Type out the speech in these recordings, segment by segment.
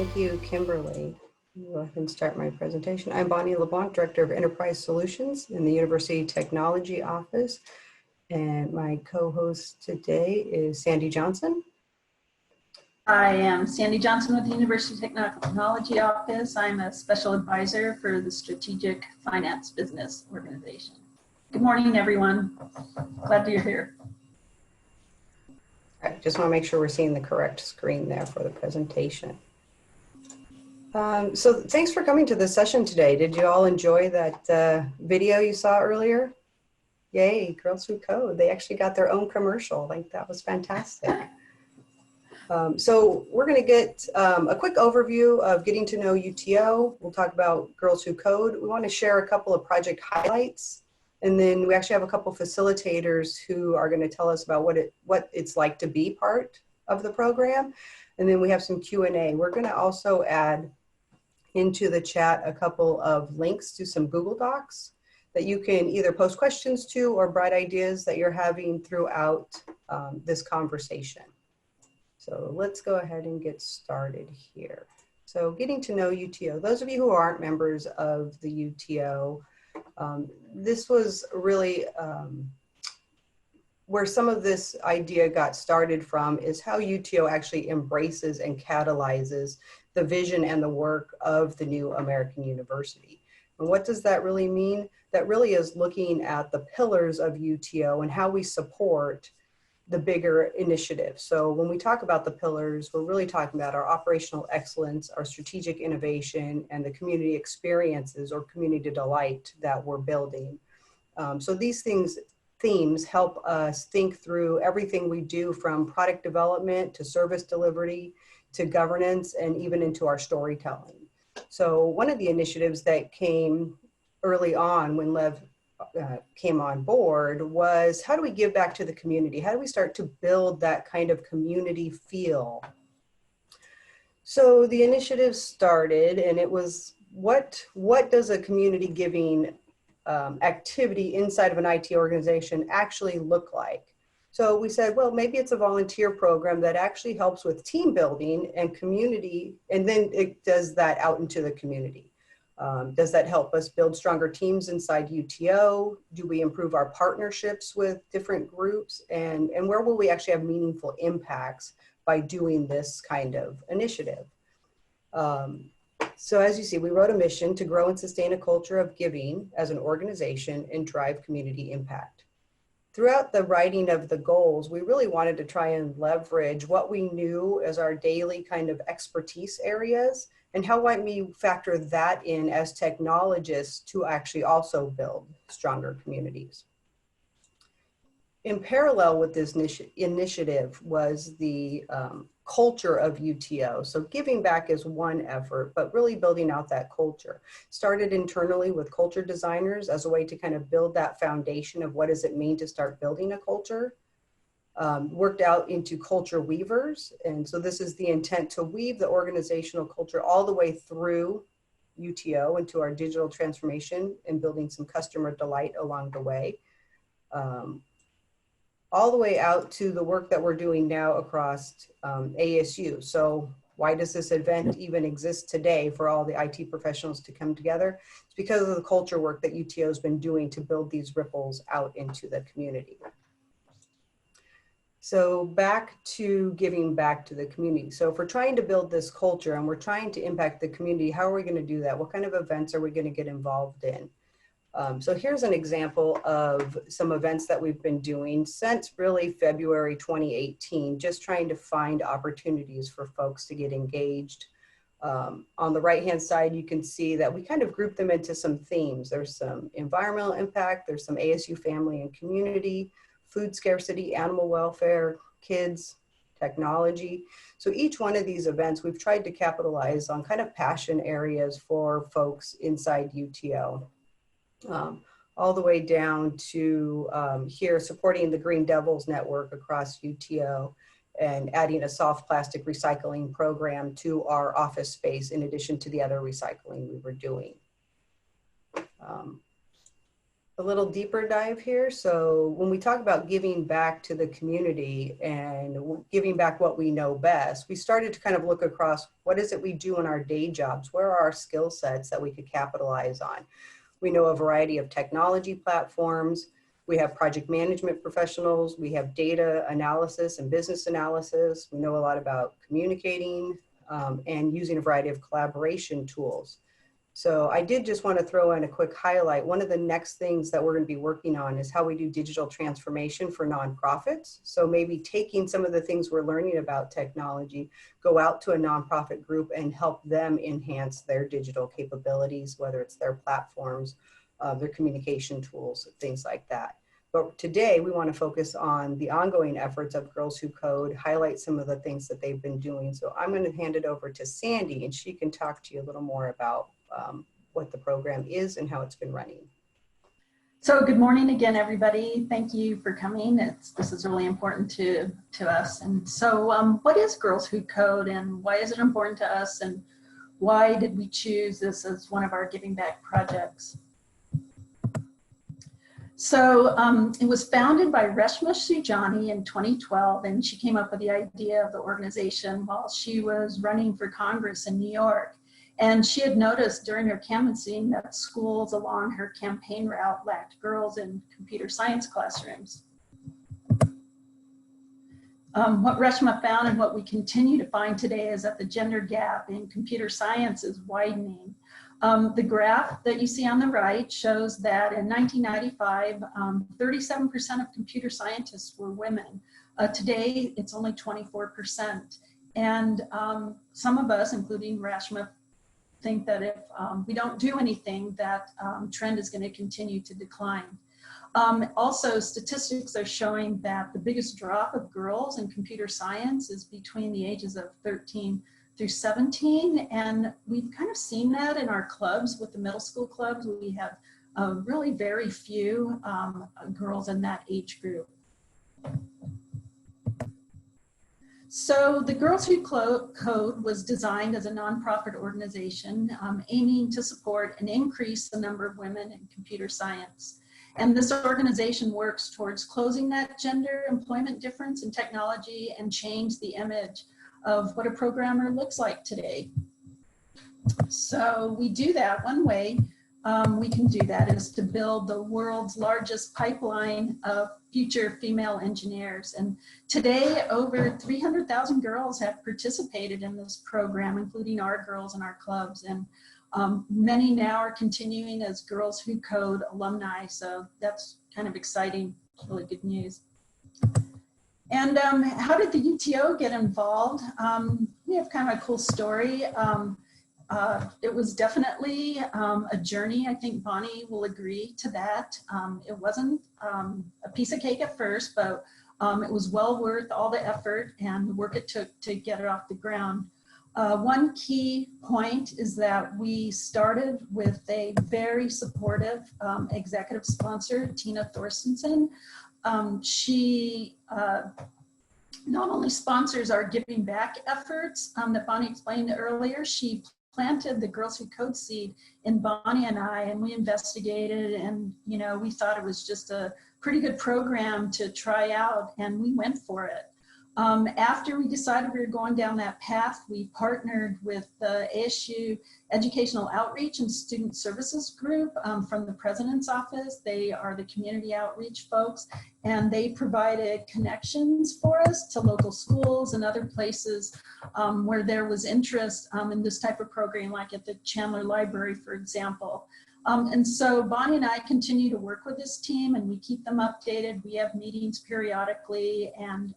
Thank you, Kimberly. I'll go ahead and start my presentation. I'm Bonnie LeBlanc, Director of Enterprise Solutions in the University Technology Office. And my co-host today is Sandy Johnson. I am Sandy Johnson with the University Technology Office. I'm a special advisor for the Strategic Finance Business Organization. Good morning, everyone. Glad you're here. I just want to make sure we're seeing the correct screen there for the presentation. So thanks for coming to the session today. Did you all enjoy that video you saw earlier? Yay, Girls Who Code. They actually got their own commercial. Like, that was fantastic. So we're going to get a quick overview of getting to know UTO. We'll talk about Girls Who Code. We want to share a couple of project highlights. And then we actually have a couple facilitators who are going to tell us about what it's like to be part of the program. And then we have some Q&A. We're going to also add into the chat a couple of links to some Google Docs that you can either post questions to or bright ideas that you're having throughout this conversation. So let's go ahead and get started here. So getting to know UTO. Those of you who aren't members of the UTO, this was really where some of this idea got started from, is how UTO actually embraces and catalyzes the vision and the work of the new American University. And what does that really mean? That really is looking at the pillars of UTO and how we support the bigger initiative. So when we talk about the pillars, we're really talking about our operational excellence, our strategic innovation, and the community experiences or community delight that we're building. So these themes help us think through everything we do, from product development to service delivery to governance and even into our storytelling. So one of the initiatives that came early on when Lev came on board was, how do we give back to the community? How do we start to build that kind of community feel? So the initiative started, and it was, what does a community giving activity inside of an IT organization actually look like? So we said, well, maybe it's a volunteer program that actually helps with team building and community, and then it does that out into the community. Does that help us build stronger teams inside UTO? Do we improve our partnerships with different groups? And where will we actually have meaningful impacts by doing this kind of initiative? So as you see, we wrote a mission to grow and sustain a culture of giving as an organization and drive community impact. Throughout the writing of the goals, we really wanted to try and leverage what we knew as our daily kind of expertise areas, and how might we factor that in as technologists to actually also build stronger communities. In parallel with this initiative was the culture of UTO. So giving back is one effort, but really building out that culture. Started internally with culture designers as a way to kind of build that foundation of what does it mean to start building a culture. Worked out into culture weavers. And so this is the intent, to weave the organizational culture all the way through UTO into our digital transformation and building some customer delight along the way. All the way out to the work that we're doing now across ASU. So why does this event even exist today for all the IT professionals to come together? It's because of the culture work that UTO has been doing to build these ripples out into the community. So back to giving back to the community. So if we're trying to build this culture and we're trying to impact the community, how are we going to do that? What kind of events are we going to get involved in? So here's an example of some events that we've been doing since really February 2018, just trying to find opportunities for folks to get engaged. On the right-hand side, you can see that we kind of group them into some themes. There's some environmental impact, there's some ASU family and community, food scarcity, animal welfare, kids, technology. So each one of these events, we've tried to capitalize on kind of passion areas for folks inside UTO. All the way down to here, supporting the Green Devils Network across UTO and adding a soft plastic recycling program to our office space in addition to the other recycling we were doing. a little deeper dive here. So when we talk about giving back to the community and giving back what we know best, we started to kind of look across what is it we do in our day jobs? Where are our skill sets that we could capitalize on? We know a variety of technology platforms. We have project management professionals. We have data analysis and business analysis. We know a lot about communicating and using a variety of collaboration tools. So I did just want to throw in a quick highlight. One of the next things that we're going to be working on is how we do digital transformation for nonprofits. So maybe taking some of the things we're learning about technology, go out to a nonprofit group and help them enhance their digital capabilities, whether it's their platforms, their communication tools, things like that. But today we want to focus on the ongoing efforts of Girls Who Code, highlight some of the things that they've been doing. So I'm going to hand it over to Sandy and she can talk to you a little more about what the program is and how it's been running. So good morning again, everybody. Thank you for coming. This is really important to us. And so what is Girls Who Code and why is it important to us and why did we choose this as one of our giving back projects? So it was founded by Reshma Sujani in 2012, and she came up with the idea of the organization while she was running for Congress in New York. And she had noticed during her canvassing that schools along her campaign route lacked girls in computer science classrooms. What Reshma found and what we continue to find today is that the gender gap in computer science is widening. The graph that you see on the right shows that in 1995, 37% of computer scientists were women. Today, it's only 24%. And some of us, including Reshma, think that if we don't do anything, that trend is going to continue to decline. Also, statistics are showing that the biggest drop of girls in computer science is between the ages of 13 through 17, and we've kind of seen that in our clubs with the middle school clubs. We have really very few girls in that age group. So the Girls Who Code was designed as a nonprofit organization aiming to support and increase the number of women in computer science. And this organization works towards closing that gender employment difference in technology and change the image of what a programmer looks like today. So we do that. One way we can do that is to build the world's largest pipeline of future female engineers. And today, over 300,000 girls have participated in this program, including our girls in our clubs. And many now are continuing as Girls Who Code alumni. So that's kind of exciting, really good news. And how did the UTO get involved? We have kind of a cool story. It was definitely a journey. I think Bonnie will agree to that. It wasn't a piece of cake at first, but it was well worth all the effort and the work it took to get it off the ground. One key point is that we started with a very supportive executive sponsor, Tina Thorstensen. She not only sponsors our giving back efforts that Bonnie explained earlier, she planted the Girls Who Code seed in Bonnie and I, and we investigated, and we thought it was just a pretty good program to try out, and we went for it. After we decided we were going down that path, we partnered with the ASU Educational Outreach and Student Services Group from the President's Office. They are the community outreach folks, and they provided connections for us to local schools and other places where there was interest in this type of program, like at the Chandler Library, for example. And so Bonnie and I continue to work with this team, and we keep them updated. We have meetings periodically, and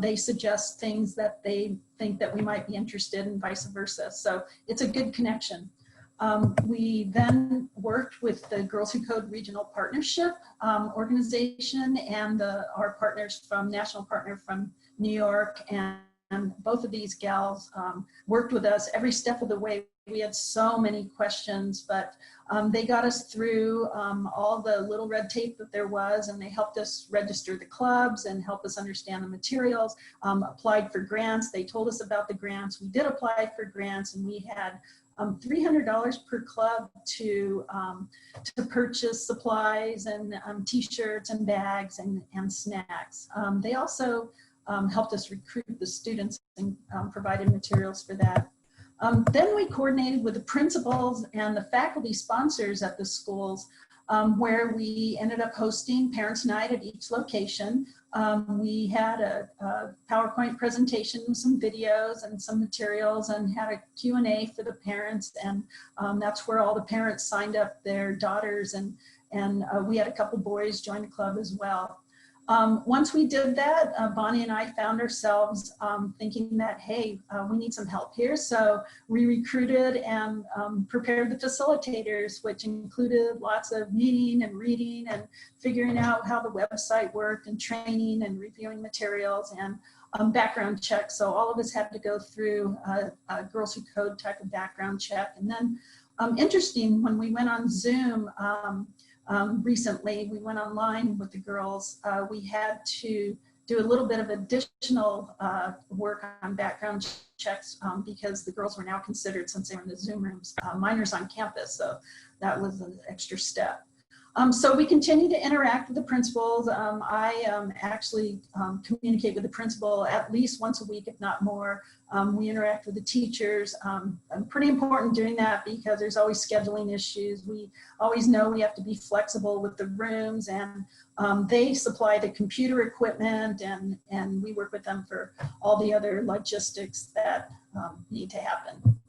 they suggest things that they think that we might be interested in, vice versa. So it's a good connection. We then worked with the Girls Who Code Regional Partnership organization and our partners from National Partner from New York and and both of these gals worked with us every step of the way. We had so many questions, but they got us through all the little red tape that there was, and they helped us register the clubs and help us understand the materials, applied for grants. They told us about the grants. We did apply for grants, and we had $300 per club to purchase supplies and t-shirts and bags and snacks. They also helped us recruit the students and provided materials for that. Then we coordinated with the principals and the faculty sponsors at the schools, where we ended up hosting Parents' Night at each location. We had a PowerPoint presentation with some videos and some materials, and had a Q&A for the parents, and that's where all the parents signed up their daughters, and we had a couple boys join the club as well. Once we did that, Bonnie and I found ourselves thinking that, hey, we need some help here. So we recruited and prepared the facilitators, which included lots of meeting and reading and figuring out how the website worked, and training and reviewing materials, and background checks. So all of us had to go through a Girls Who Code type of background check. And then interesting, when we went on Zoom, recently, we went online with the girls. We had to do a little bit of additional work on background checks because the girls were now considered, since they were in the Zoom rooms, minors on campus. So that was an extra step. So we continue to interact with the principals. I actually communicate with the principal at least once a week, if not more. We interact with the teachers. Pretty important doing that because there's always scheduling issues. We always know we have to be flexible with the rooms, and they supply the computer equipment, and we work with them for all the other logistics that need to happen.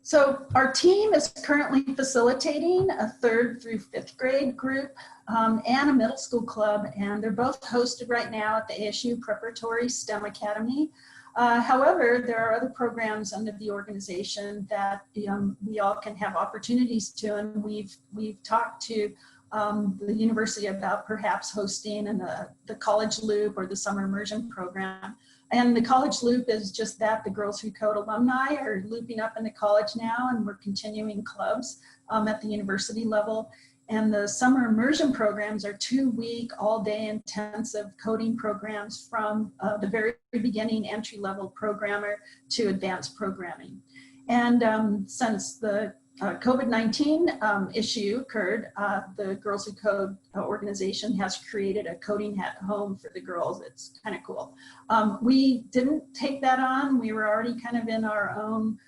So our team is currently facilitating a 3rd through 5th grade group and a middle school club, and they're both hosted right now at the ASU Preparatory STEM Academy. However, there are other programs under the organization that we all can have opportunities to, and we've talked to the university about perhaps hosting in the College Loop or the Summer Immersion Program. And the College Loop is just that. The Girls Who Code alumni are looping up into college now, and we're continuing clubs at the university level. And the Summer Immersion programs are 2-week, all-day intensive coding programs from the very beginning entry-level programmer to advanced programming. And since the COVID-19 issue occurred, the Girls Who Code organization has created a coding at home for the girls. It's kind of cool. We didn't take that on. We were already kind of in our own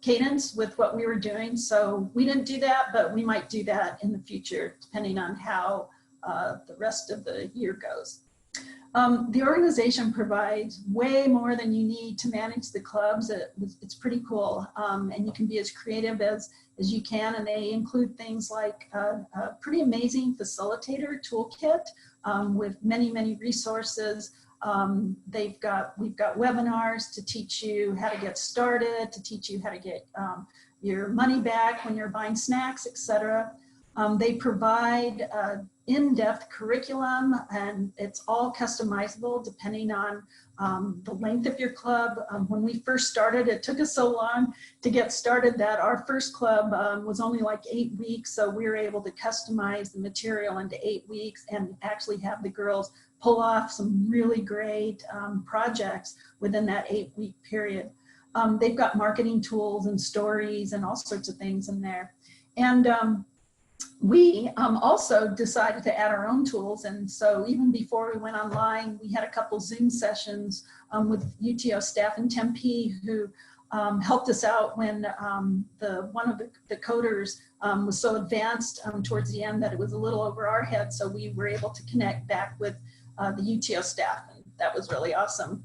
cadence with what we were doing. So we didn't do that, but we might do that in the future, depending on how the rest of the year goes. The organization provides way more than you need to manage the clubs. It's pretty cool, and you can be as creative as you can, and they include things like a pretty amazing facilitator toolkit with many resources. We've got webinars to teach you how to get started, to teach you how to get your money back when you're buying snacks, etc. They provide in-depth curriculum, and it's all customizable depending on the length of your club. When we first started, it took us so long to get started that our first club was only like 8 weeks, so we were able to customize the material into 8 weeks and actually have the girls pull off some really great projects within that 8-week period. They've got marketing tools and stories and all sorts of things in there. And we also decided to add our own tools, and so even before we went online, we had a couple Zoom sessions with UTO staff in Tempe who helped us out when one of the coders was so advanced towards the end that it was a little over our head, so we were able to connect back with the UTO staff, and that was really awesome.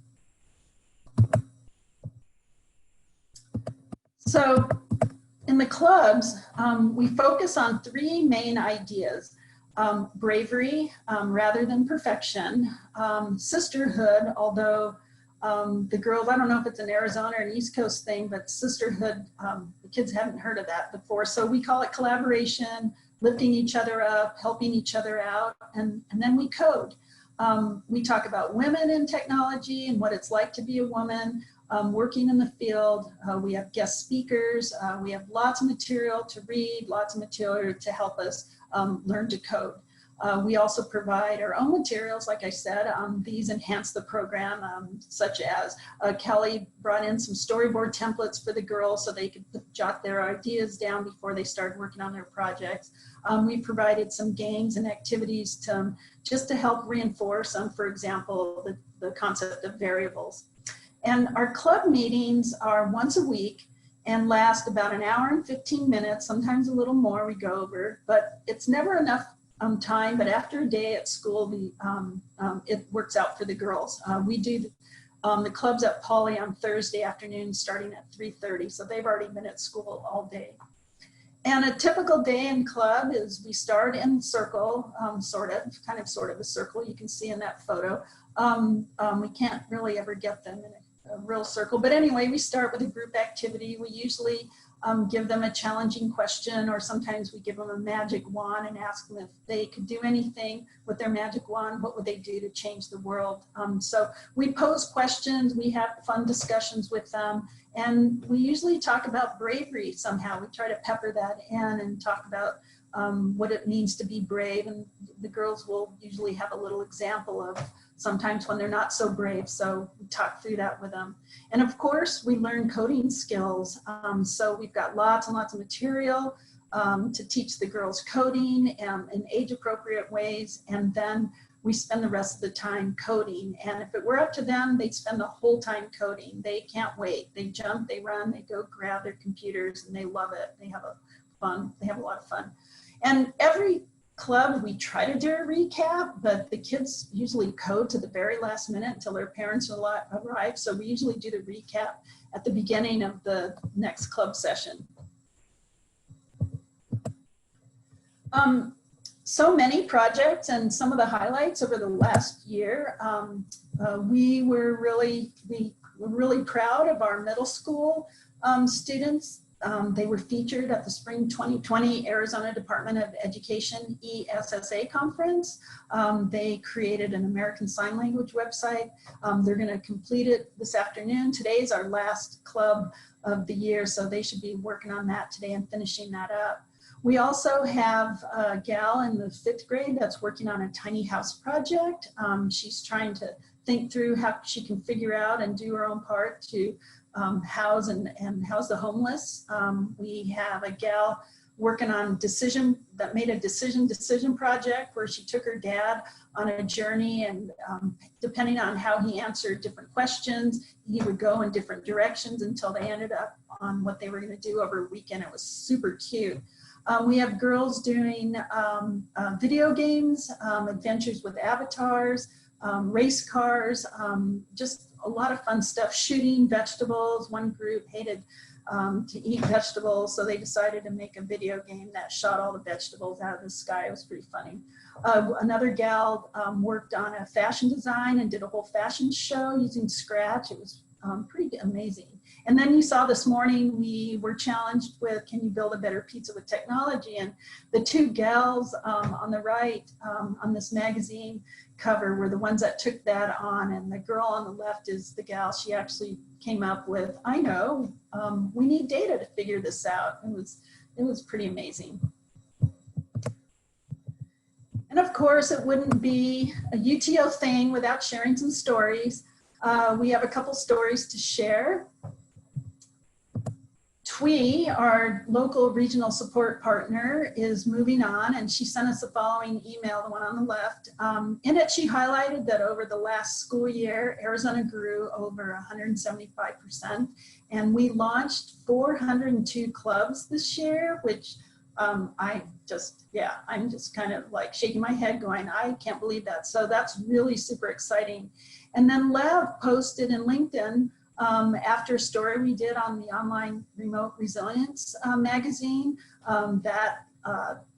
So in the clubs, we focus on 3 main ideas: bravery rather than perfection, sisterhood, although the girls, I don't know if it's an Arizona or an East Coast thing, but sisterhood, the kids haven't heard of that before. So we call it collaboration, lifting each other up, helping each other out, and then we code. We talk about women in technology and what it's like to be a woman working in the field. We have guest speakers. We have lots of material to read, lots of material to help us learn to code. We also provide our own materials, like I said. These enhance the program, such as Kelly brought in some storyboard templates for the girls so they could jot their ideas down before they started working on their projects. We provided some games and activities just to help reinforce, for example, the concept of variables. And our club meetings are once a week and last about an hour and 15 minutes, sometimes a little more we go over, but it's never enough time. But after a day at school, it works out for the girls. We do the clubs at Poly on Thursday afternoon starting at 3:30, so they've already been at school all day. And a typical day in club is we start in circle, sort of a circle you can see in that photo. We can't really ever get them in a real circle, but anyway, we start with a group activity. We usually give them a challenging question, or sometimes we give them a magic wand and ask them if they could do anything with their magic wand, what would they do to change the world? So we pose questions, we have fun discussions with them, and we usually talk about bravery somehow. We try to pepper that in and talk about what it means to be brave, and the girls will usually have a little example of sometimes when they're not so brave, so we talk through that with them. And of course, we learn coding skills. So we've got lots and lots of material to teach the girls coding in age-appropriate ways, and then we spend the rest of the time coding. And if it were up to them, they'd spend the whole time coding. They can't wait. They jump, they run, they go grab their computers, and they love it. They have a lot of fun. And every club, we try to do a recap, but the kids usually code to the very last minute until their parents arrive. So we usually do the recap at the beginning of the next club session. So many projects, and some of the highlights over the last year. We were really proud of our middle school students. They were featured at the Spring 2020 Arizona Department of Education ESSA conference. They created an American Sign Language website. They're going to complete it this afternoon. Today is our last club of the year, so they should be working on that today and finishing that up. We also have a gal in the 5th grade that's working on a tiny house project. She's trying to think through how she can figure out and do her own part to house the homeless. We have a gal working on made a decision project where she took her dad on a journey, and depending on how he answered different questions, he would go in different directions until they ended up on what they were going to do over a weekend. It was super cute. We have girls doing video games, adventures with avatars, race cars, just a lot of fun stuff, shooting vegetables. One group hated to eat vegetables, so they decided to make a video game that shot all the vegetables out of the sky. It was pretty funny. Another gal worked on a fashion design and did a whole fashion show using Scratch. It was pretty amazing. And then you saw this morning, we were challenged with, can you build a better pizza with technology? And the two gals on the right on this magazine cover were the ones that took that on. And the girl on the left is the gal, she actually came up with, I know, we need data to figure this out. It was pretty amazing. And of course, it wouldn't be a UTO thing without sharing some stories. We have a couple stories to share. TWE, our local regional support partner, is moving on, and she sent us the following email, the one on the left. In it, she highlighted that over the last school year, Arizona grew over 175%, and we launched 402 clubs this year, which I'm just kind of like shaking my head going, I can't believe that. So that's really super exciting. And then Lev posted in LinkedIn after a story we did on the Online Remote Resilience magazine. That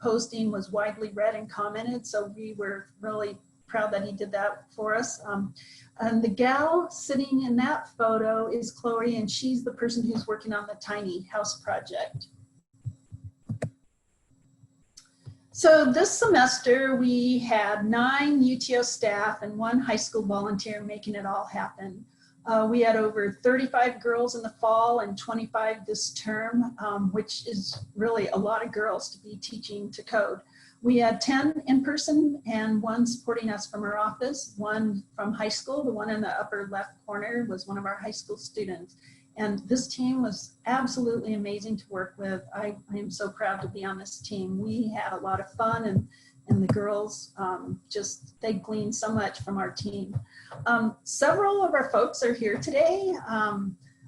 posting was widely read and commented, so we were really proud that he did that for us. And the gal sitting in that photo is Chloe, and she's the person who's working on the tiny house project. So this semester we had 9 UTO staff and 1 high school volunteer making it all happen. We had over 35 girls in the fall and 25 this term, which is really a lot of girls to be teaching to code. We had 10 in person and 1 supporting us from our office, 1 from high school. The one in the upper left corner was one of our high school students. And this team was absolutely amazing to work with. I am so proud to be on this team. We had a lot of fun, and the girls they gleaned so much from our team. Several of our folks are here today. I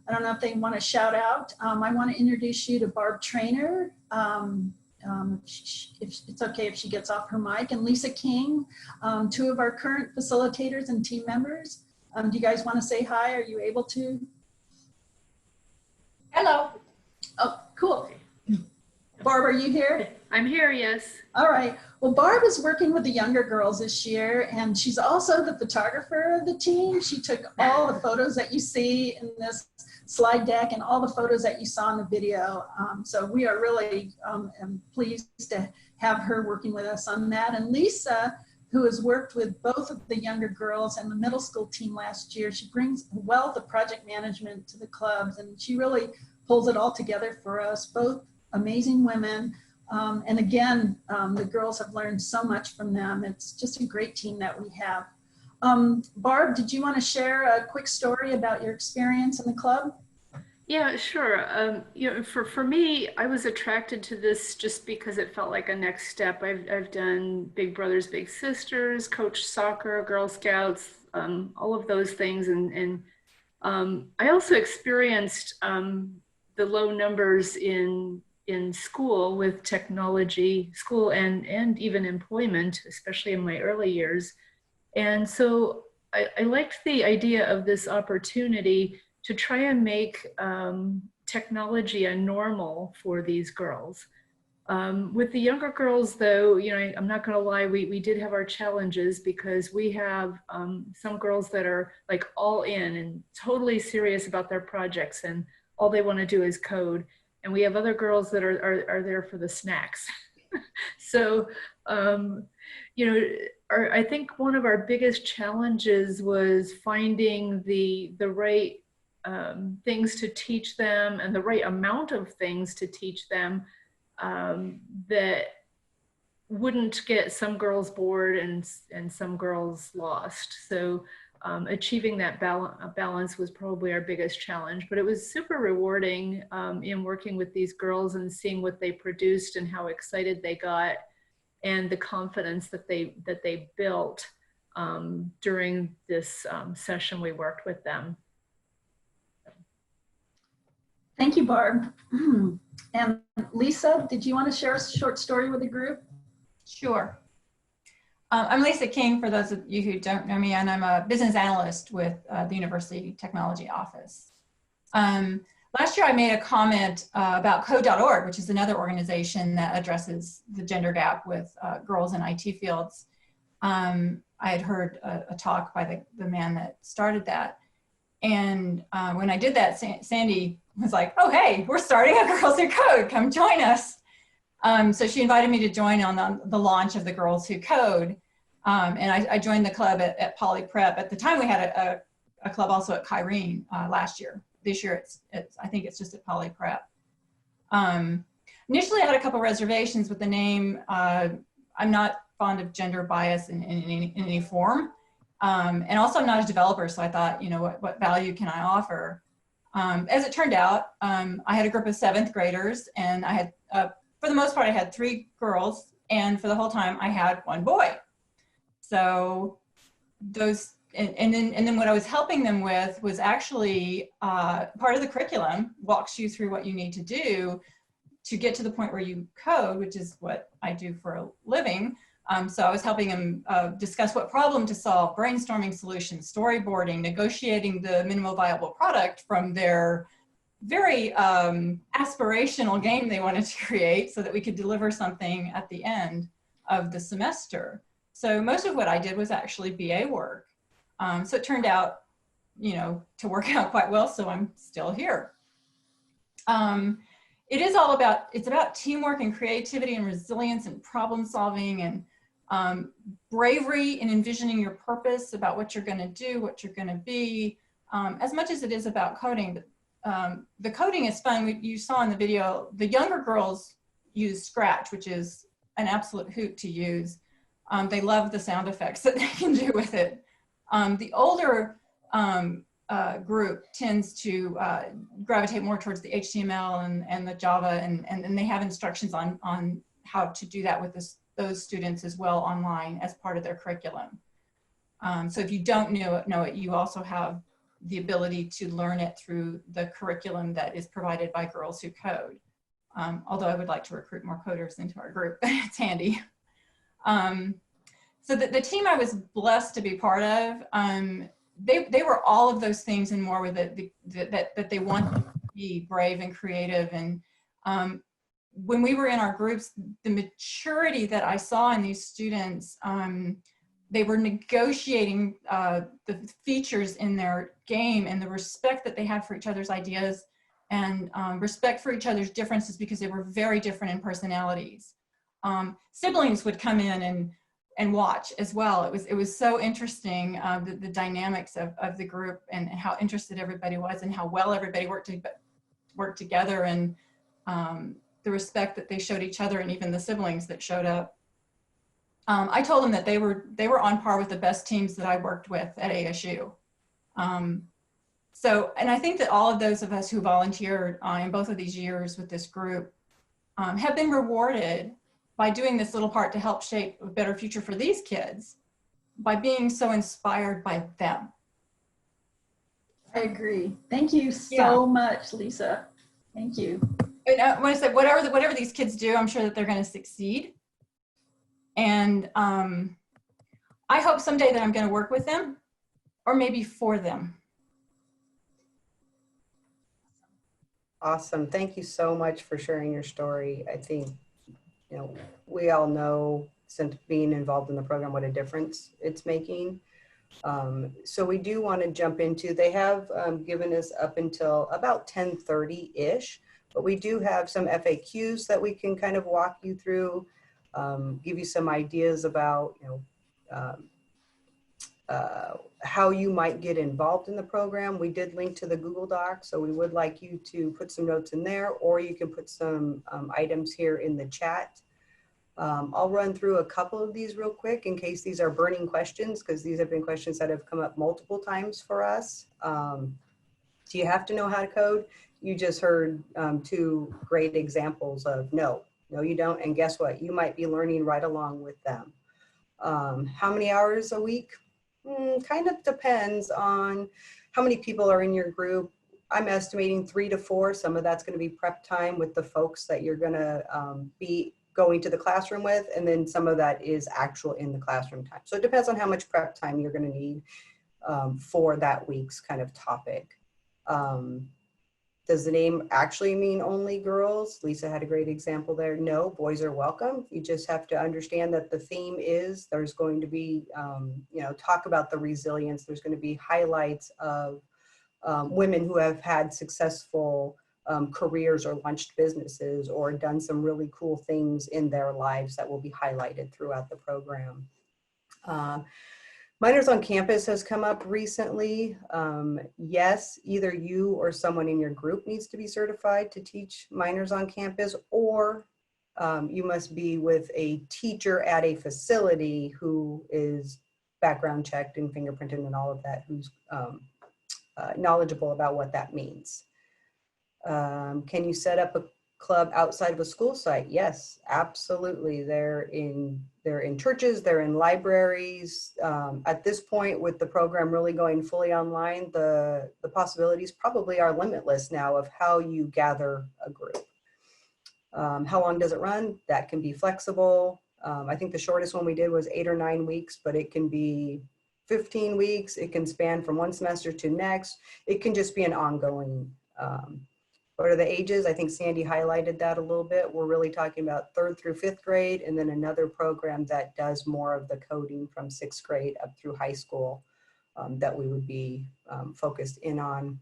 don't know if they want to shout out. I want to introduce you to Barb Trainer. If it's okay if she gets off her mic, and Lisa King, 2 of our current facilitators and team members. Do you guys want to say hi? Are you able to? Hello. Oh, cool. Barb, are you here? I'm here, yes. All right. Well, Barb is working with the younger girls this year, and she's also the photographer of the team. She took all the photos that you see in this slide deck and all the photos that you saw in the video. So we are really pleased to have her working with us on that. And Lisa, who has worked with both of the younger girls and the middle school team last year, she brings a wealth of project management to the clubs, and she really pulls it all together for us, both amazing women. And again, the girls have learned so much from them. It's just a great team that we have. Barb, did you want to share a quick story about your experience in the club? Yeah, sure. You know, for me, I was attracted to this just because it felt like a next step. I've done Big Brothers Big Sisters, coached soccer, Girl Scouts, all of those things, and I also experienced the low numbers in school with technology, school and even employment, especially in my early years. And so I liked the idea of this opportunity to try and make technology a normal for these girls. With the younger girls, though, you know, I'm not going to lie, we did have our challenges because we have some girls that are like all in and totally serious about their projects and all they want to do is code. And we have other girls that are there for the snacks. So, you know, I think one of our biggest challenges was finding the right things to teach them and the right amount of things to teach them that wouldn't get some girls bored and some girls lost. So achieving that balance was probably our biggest challenge, but it was super rewarding in working with these girls and seeing what they produced and how excited they got and the confidence that they built during this session we worked with them. Thank you, Barb. And Lisa, did you want to share a short story with the group? Sure. I'm Lisa King, for those of you who don't know me, and I'm a business analyst with the University Technology Office. Last year I made a comment about code.org, which is another organization that addresses the gender gap with girls in IT fields. I had heard a talk by the man that started that. And when I did that, Sandy was like, oh, hey, we're starting a Girls Who Code, come join us. So she invited me to join on the launch of the Girls Who Code. And I joined the club at Poly Prep. At the time we had a club also at Kyrene last year. This year I think it's just at Poly Prep. Initially I had a couple reservations with the name. I'm not fond of gender bias in any form. And also I'm not a developer, so I thought, you know, what value can I offer? As it turned out, I had a group of 7th graders, and I had, for the most part, I had 3 girls, and for the whole time I had 1 boy. So those, and then what I was helping them with was actually part of the curriculum walks you through what you need to do to get to the point where you code, which is what I do for a living. So I was helping them discuss what problem to solve, brainstorming solutions, storyboarding, negotiating the minimal viable product from their very aspirational game they wanted to create so that we could deliver something at the end of the semester. So most of what I did was actually BA work. So it turned out, you know, to work out quite well, so I'm still here. it is all about, it's about teamwork and creativity and resilience and problem solving and bravery in envisioning your purpose about what you're going to do, what you're going to be, as much as it is about coding. The coding is fun. You saw in the video, the younger girls use Scratch, which is an absolute hoot to use. They love the sound effects that they can do with it. The older group tends to gravitate more towards the HTML and the Java, and they have instructions on how to do that with those students as well online as part of their curriculum. So if you don't know it, you also have the ability to learn it through the curriculum that is provided by Girls Who Code. Although I would like to recruit more coders into our group, it's handy. So the team I was blessed to be part of, they were all of those things and more with it, that they want to be brave and creative. And when we were in our groups, the maturity that I saw in these students, they were negotiating the features in their game and the respect that they had for each other's ideas and respect for each other's differences because they were very different in personalities. Siblings would come in and watch as well. It was so interesting, the dynamics of the group and how interested everybody was and how well everybody worked together and the respect that they showed each other and even the siblings that showed up. I told them that they were on par with the best teams that I worked with at ASU. And I think that all of those of us who volunteered in both of these years with this group have been rewarded by doing this little part to help shape a better future for these kids by being so inspired by them. I agree. Thank you so much, Lisa. Thank you. And when I said whatever these kids do, I'm sure that they're going to succeed. And I hope someday that I'm going to work with them or maybe for them. Awesome. Thank you so much for sharing your story. I think, you know, we all know since being involved in the program, what a difference it's making. So we do want to jump into, they have given us up until about 10:30-ish, but we do have some FAQs that we can kind of walk you through, give you some ideas about, you know, how you might get involved in the program. We did link to the Google Doc, so we would like you to put some notes in there, or you can put some items here in the chat. I'll run through a couple of these real quick in case these are burning questions, because these have been questions that have come up multiple times for us. Do you have to know how to code? You just heard two great examples of no, you don't. And guess what? You might be learning right along with them. How many hours a week? Kind of depends on how many people are in your group. I'm estimating 3 to 4. Some of that's going to be prep time with the folks that you're going to be going to the classroom with, and then some of that is actual in the classroom time. So it depends on how much prep time you're going to need for that week's kind of topic. Does the name actually mean only girls? Lisa had a great example there. No, boys are welcome. You just have to understand that the theme is there's going to be, you know, talk about the resilience. There's going to be highlights of women who have had successful careers or launched businesses or done some really cool things in their lives that will be highlighted throughout the program. Minors on Campus has come up recently. Yes, either you or someone in your group needs to be certified to teach minors on campus, or you must be with a teacher at a facility who is background checked and fingerprinted and all of that, who's knowledgeable about what that means. Can you set up a club outside of a school site? Yes, absolutely. They're in churches, they're in libraries. At this point, with the program really going fully online, the possibilities probably are limitless now of how you gather a group. How long does it run? That can be flexible. I think the shortest one we did was 8 or 9 weeks, but it can be 15 weeks. It can span from one semester to next. It can just be an ongoing. What are the ages? I think Sandy highlighted that a little bit. We're really talking about 3rd through 5th grade, and then another program that does more of the coding from 6th grade up through high school that we would be focused in on.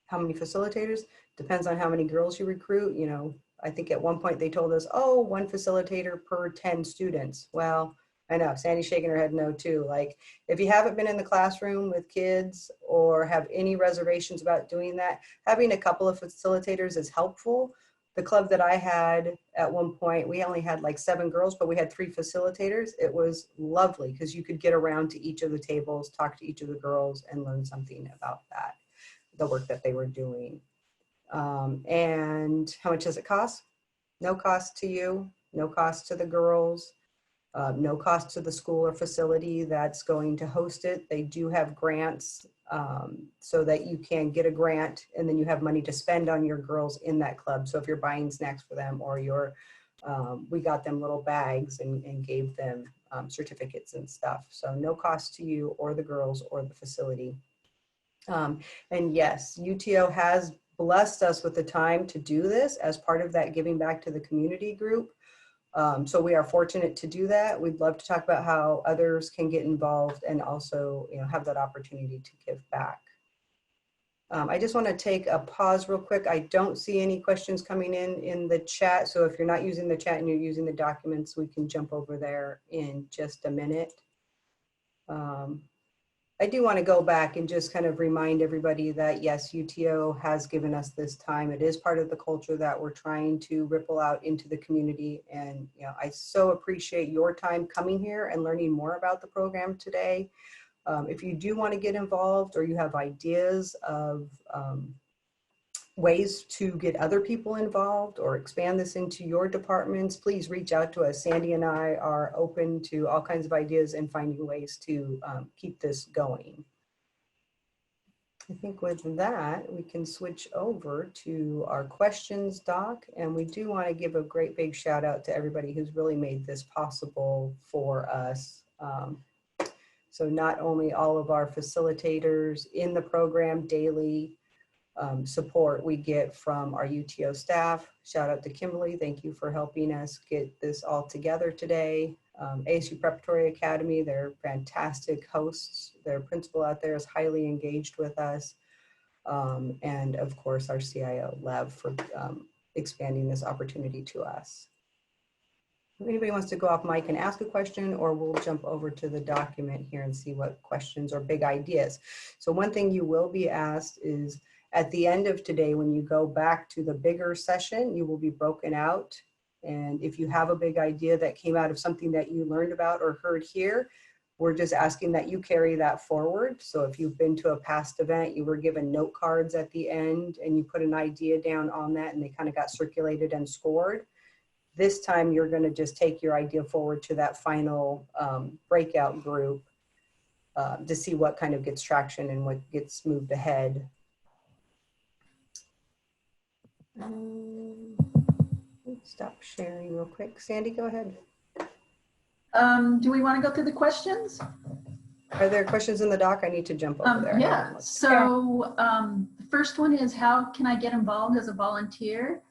how many facilitators? Depends on how many girls you recruit. You know, I think at one point they told us, oh, 1 facilitator per 10 students. Well, I know Sandy's shaking her head no too. Like, if you haven't been in the classroom with kids or have any reservations about doing that, having a couple of facilitators is helpful. The club that I had at one point, we only had like 7 girls, but we had 3 facilitators. It was lovely because you could get around to each of the tables, talk to each of the girls, and learn something about that, the work that they were doing. And how much does it cost? No cost to you, no cost to the girls, no cost to the school or facility that's going to host it. They do have grants so that you can get a grant and then you have money to spend on your girls in that club. So if you're buying snacks for them or we got them little bags and gave them certificates and stuff. So no cost to you or the girls or the facility. And yes, UTO has blessed us with the time to do this as part of that giving back to the community group. So we are fortunate to do that. We'd love to talk about how others can get involved and also, you know, have that opportunity to give back. I just want to take a pause real quick. I don't see any questions coming in the chat. So if you're not using the chat and you're using the documents, we can jump over there in just a minute. I do want to go back and just kind of remind everybody that yes, UTO has given us this time. It is part of the culture that we're trying to ripple out into the community. And you know, I so appreciate your time coming here and learning more about the program today. If you do want to get involved or you have ideas of ways to get other people involved or expand this into your departments, please reach out to us. Sandy and I are open to all kinds of ideas and finding ways to keep this going. I think with that, we can switch over to our questions doc. And we do want to give a great big shout out to everybody who's really made this possible for us. So not only all of our facilitators in the program daily, support we get from our UTO staff. Shout out to Kimberly. Thank you for helping us get this all together today. ASU Preparatory Academy, they're fantastic hosts. Their principal out there is highly engaged with us. And of course, our CIO, Lev, for expanding this opportunity to us. If anybody wants to go off mic and ask a question, or we'll jump over to the document here and see what questions or big ideas. So one thing you will be asked is, at the end of today, when you go back to the bigger session, you will be broken out. And if you have a big idea that came out of something that you learned about or heard here, we're just asking that you carry that forward. So if you've been to a past event, you were given note cards at the end and you put an idea down on that and they kind of got circulated and scored. This time you're going to just take your idea forward to that final breakout group to see what kind of gets traction and what gets moved ahead. Stop sharing real quick. Sandy, go ahead. Do we want to go through the questions? Are there questions in the doc? I need to jump over there. Yeah, so the first one is, how can I get involved as a volunteer?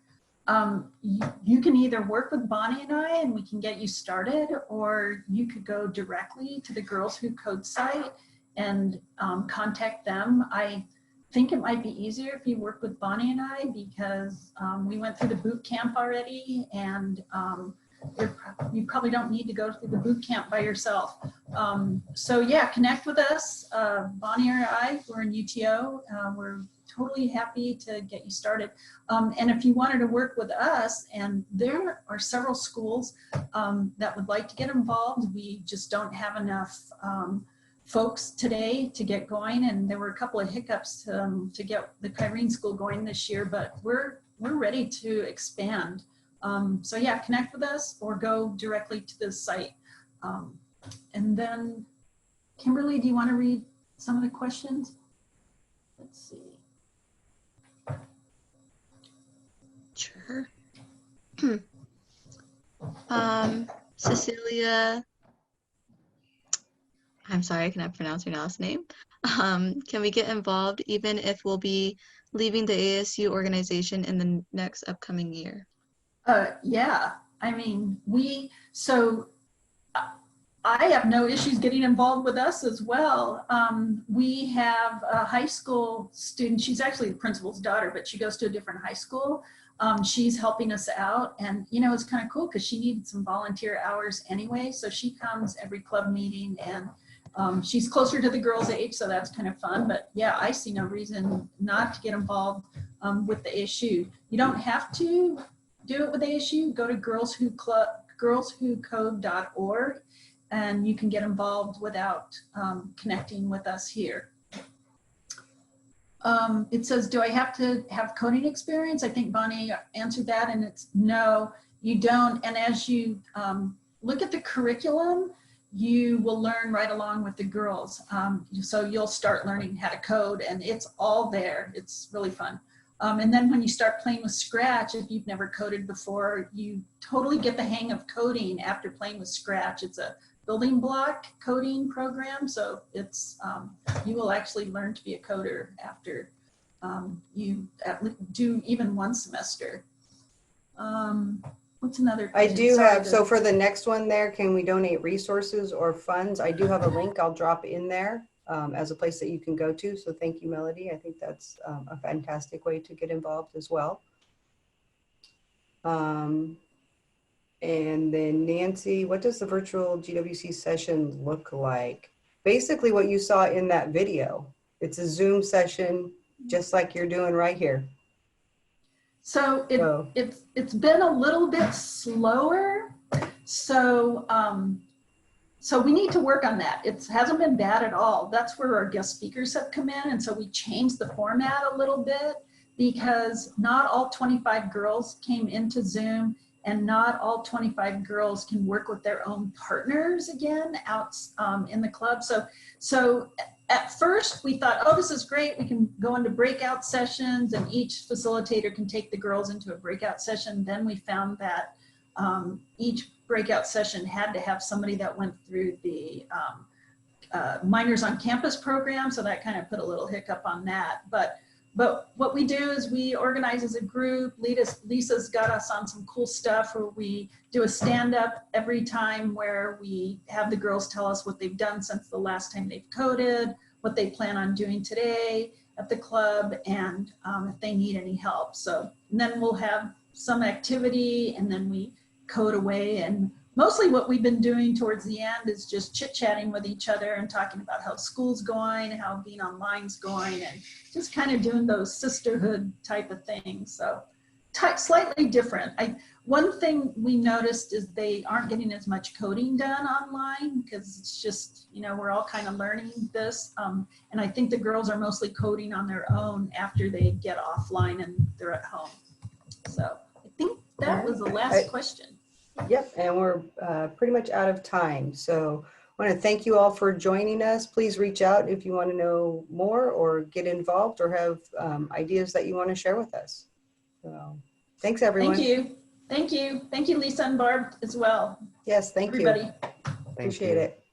You can either work with Bonnie and I and we can get you started, or you could go directly to the Girls Who Code site and contact them. I think it might be easier if you work with Bonnie and I, because we went through the boot camp already, and you probably don't need to go through the boot camp by yourself. So yeah, connect with us. Bonnie or I, we're in UTO. We're totally happy to get you started. And if you wanted to work with us, and there are several schools that would like to get involved, we just don't have enough folks today to get going, and there were a couple of hiccups to get the Kyrene School going this year, but we're ready to expand. So yeah, connect with us or go directly to the site. And then, Kimberly, do you want to read some of the questions? Let's see. Sure. Cecilia, I'm sorry, I cannot pronounce your last name. Can we get involved even if we'll be leaving the ASU organization in the next upcoming year? Yeah, I mean, I have no issues getting involved with us as well. We have a high school student. She's actually the principal's daughter, but she goes to a different high school. She's helping us out, and you know, it's kind of cool because she needed some volunteer hours anyway. So she comes every club meeting, and she's closer to the girls' age, so that's kind of fun. But yeah, I see no reason not to get involved with the ASU. You don't have to do it with ASU. Go to girlswhocode.org, and you can get involved without connecting with us here. It says, do I have to have coding experience? I think Bonnie answered that, and it's no, you don't. And as you look at the curriculum, you will learn right along with the girls. So you'll start learning how to code, and it's all there. It's really fun. And then when you start playing with Scratch, if you've never coded before, you totally get the hang of coding after playing with Scratch. It's a building block coding program. So it's, you will actually learn to be a coder after you do even one semester. What's another question? I do have, so for the next one there, can we donate resources or funds? I do have a link I'll drop in there as a place that you can go to. So thank you, Melody. I think that's a fantastic way to get involved as well. And then Nancy, what does the virtual GWC session look like? Basically what you saw in that video. It's a Zoom session, just like you're doing right here. So it's been a little bit slower. So so we need to work on that. It hasn't been bad at all. That's where our guest speakers have come in. And so we changed the format a little bit because not all 25 girls came into Zoom, and not all 25 girls can work with their own partners again out in the club. So at first we thought, oh, this is great. We can go into breakout sessions and each facilitator can take the girls into a breakout session. Then we found that each breakout session had to have somebody that went through the Minors on Campus program. So that kind of put a little hiccup on that. But what we do is we organize as a group. Lisa's got us on some cool stuff where we do a stand-up every time where we have the girls tell us what they've done since the last time they've coded, what they plan on doing today at the club, and if they need any help. So and then we'll have some activity, and then we code away. And mostly what we've been doing towards the end is just chit-chatting with each other and talking about how school's going, how being online's going, and just kind of doing those sisterhood type of things. So slightly different. One thing we noticed is they aren't getting as much coding done online because it's just, you know, we're all kind of learning this. And I think the girls are mostly coding on their own after they get offline and they're at home. So I think that was the last question. Yep, and we're pretty much out of time. So I want to thank you all for joining us. Please reach out if you want to know more or get involved or have ideas that you want to share with us. So thanks, everyone. Thank you. Thank you. Thank you, Lisa and Barb, as well. Yes, thank everybody. you. Appreciate it.